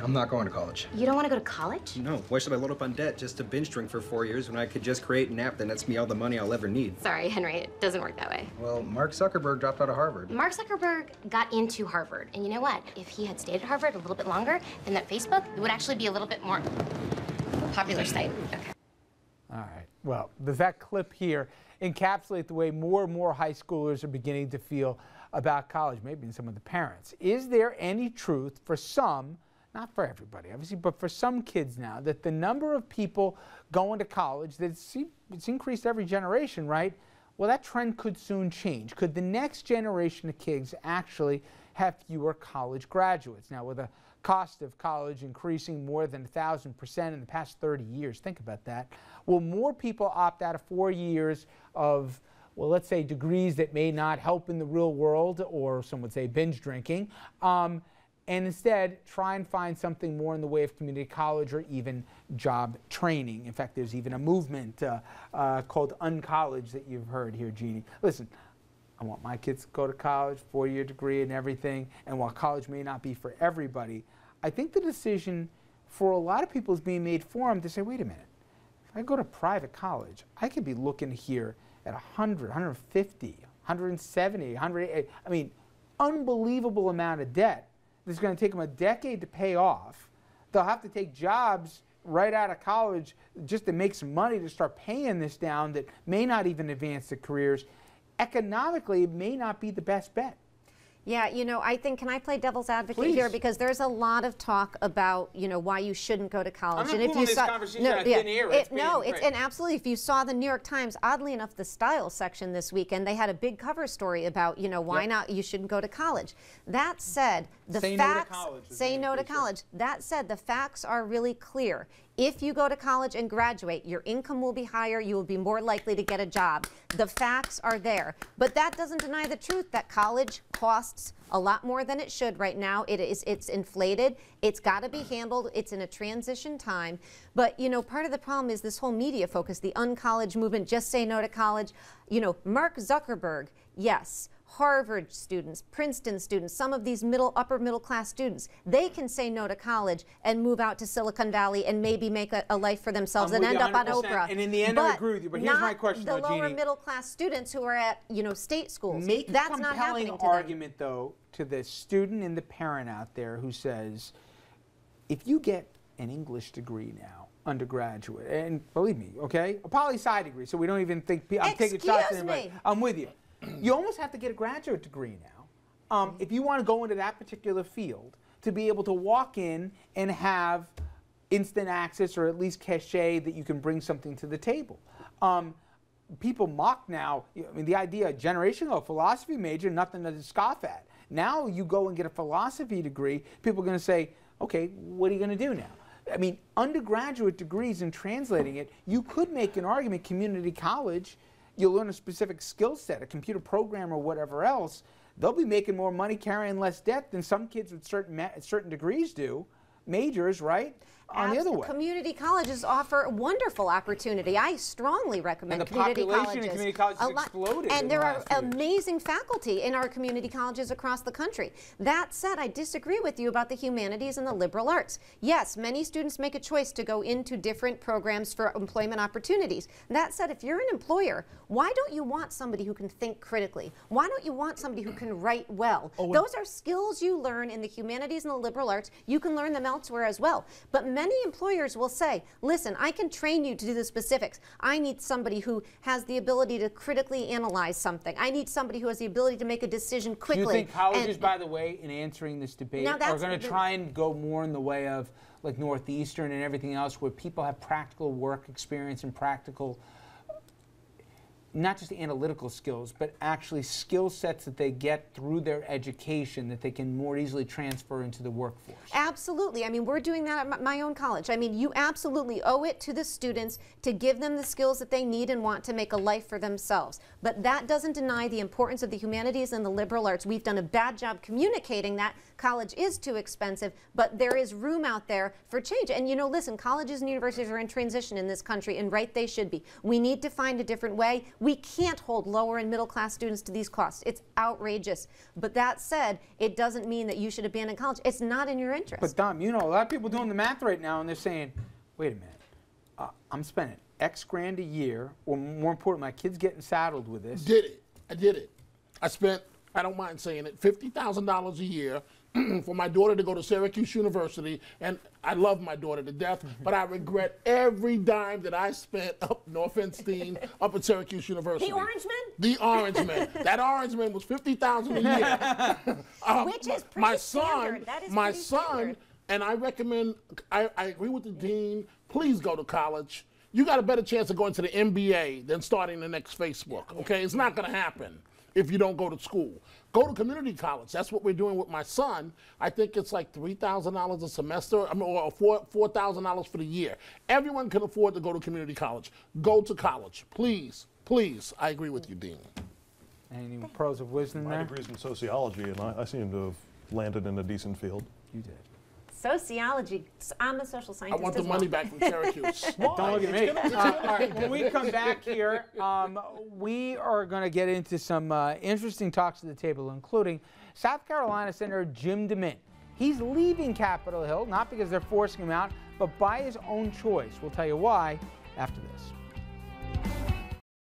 I'm not going to college. You don't want to go to college? No. Why should I load up on debt just to binge drink for 4 years when I could just create an app that nets me all the money I'll ever need? Sorry, Henry, it doesn't work that way. Well, Mark Zuckerberg dropped out of Harvard. Mark Zuckerberg got into Harvard, and you know what? If he had stayed at Harvard a little bit longer, then that Facebook would actually be a little bit more popular site. Okay. All right. Well, does that clip here encapsulate the way more and more high schoolers are beginning to feel about college, maybe in some of the parents? Is there any truth for some, not for everybody, obviously, but for some kids now, that the number of people going to college, that it's increased every generation, right? Well, that trend could soon change. Could the next generation of kids actually have fewer college graduates? Now, with the cost of college increasing more than 1,000% in the past 30 years, think about that. Will more people opt out of 4 years of, well, let's say degrees that may not help in the real world, or some would say binge drinking, and instead try and find something more in the way of community college or even job training? In fact, there's even a movement called Uncollege that you've heard here, Jeannie. Listen, I want my kids to go to college, 4-year degree and everything, and while college may not be for everybody, I think the decision for a lot of people is being made for them to say, wait a minute, if I go to private college, I could be looking here at 100, 150, 170, 180, I mean, unbelievable amount of debt. It's going to take them a decade to pay off. They'll have to take jobs right out of college just to make some money to start paying this down that may not even advance their careers. Economically, it may not be the best bet. Yeah, you know, I think, can I play devil's advocate Please. here? Because there's a lot of talk about, you know, why you shouldn't go to college. I'm not pulling this conversation out of thin air. And absolutely, if you saw the New York Times, oddly enough, the style section this weekend, they had a big cover story about, you know, why not, you shouldn't go to college. That said, the facts, say no to college. That said, the facts are really clear. If you go to college and graduate, your income will be higher, you will be more likely to get a job. The facts are there. But that doesn't deny the truth that college costs a lot more than it should right now. It's inflated. It's got to be handled. It's in a transition time. But, you know, part of the problem is this whole media focus, the uncollege movement, just say no to college. You know, Mark Zuckerberg, yes. Harvard students, Princeton students, some of these upper middle class students, they can say no to college and move out to Silicon Valley and maybe make a life for themselves and end up on Oprah. And in the end, I agree with you. But here's my question, though, Jeannie. The lower middle class students who are at, you know, state schools. Make a That's not happening compelling to them. argument, though, to the student and the parent out there who says, if you get an English degree now, undergraduate, and believe me, okay, a poli-sci degree, so we don't even think I'm taking shots at anybody. I'm with you. You almost have to get a graduate degree now if you want to go into that particular field to be able to walk in and have instant access or at least cachet that you can bring something to the table. People mock now, I mean, the idea a generation ago, philosophy major, nothing to scoff at. Now you go and get a philosophy degree, people are going to say, okay, what are you going to do now? I mean, undergraduate degrees and translating it, you could make an argument, community college, you'll learn a specific skill set, a computer program or whatever else, they'll be making more money carrying less debt than some kids with certain degrees do, majors, right? On the other way. Community colleges offer wonderful opportunity. I strongly recommend community colleges. And the population in community colleges has exploded. And there are amazing faculty in our community colleges across the country. That said, I disagree with you about the humanities and the liberal arts. Yes, many students make a choice to go into different programs for employment opportunities. That said, if you're an employer, why don't you want somebody who can think critically? Why don't you want somebody who can write well? Those are skills you learn in the humanities and the liberal arts. You can learn them elsewhere as well. But many employers will say, listen, I can train you to do the specifics. I need somebody who has the ability to critically analyze something. I need somebody who has the ability to make a decision quickly. Do you think colleges, by the way, in answering this debate, are going to try and go more in the way of like Northeastern and everything else where people have practical work experience and practical, not just analytical skills, but actually skill sets that they get through their education that they can more easily transfer into the workforce? Absolutely. I mean, we're doing that at my own college. I mean, you absolutely owe it to the students to give them the skills that they need and want to make a life for themselves. But that doesn't deny the importance of the humanities and the liberal arts. We've done a bad job communicating that college is too expensive, but there is room out there for change. And you know, listen, colleges and universities are in transition in this country, and right they should be. We need to find a different way. We can't hold lower and middle class students to these costs. It's outrageous. But that said, it doesn't mean that you should abandon college. It's not in your interest. But Dom, you know, a lot of people doing the math right now, and they're saying, wait a minute, I'm spending X grand a year, or more important, my kid's getting saddled with this. I did it. I spent, I don't mind saying it, $50,000 a year for my daughter to go to Syracuse University, and I love my daughter to death, but I regret every dime that I spent up, no offense, Dean, up at Syracuse University. The Orangeman? The Orangeman. That Orangeman was $50,000 a year. Which is pretty my standard. son, That is my pretty son, standard. and I recommend, I agree with the dean, please go to college. You got a better chance of going to the NBA than starting the next Facebook, okay? It's not gonna happen if you don't go to school. Go to community college. That's what we're doing with my son. I think it's like $3,000 a semester, or $4,000 for the year. Everyone can afford to go to community college. Go to college, please, please. I agree with you, Dean. Any pearls of wisdom My there? degree's in sociology, and I seem to have landed in a decent field. You did. Sociology. I'm a social I scientist want the as well. money back from Syracuse. Don't look at me. All right, when we come back here, we are going to get into some interesting talks at the table, including South Carolina Senator Jim DeMint. He's leaving Capitol Hill, not because they're forcing him out, but by his own choice. We'll tell you why after this.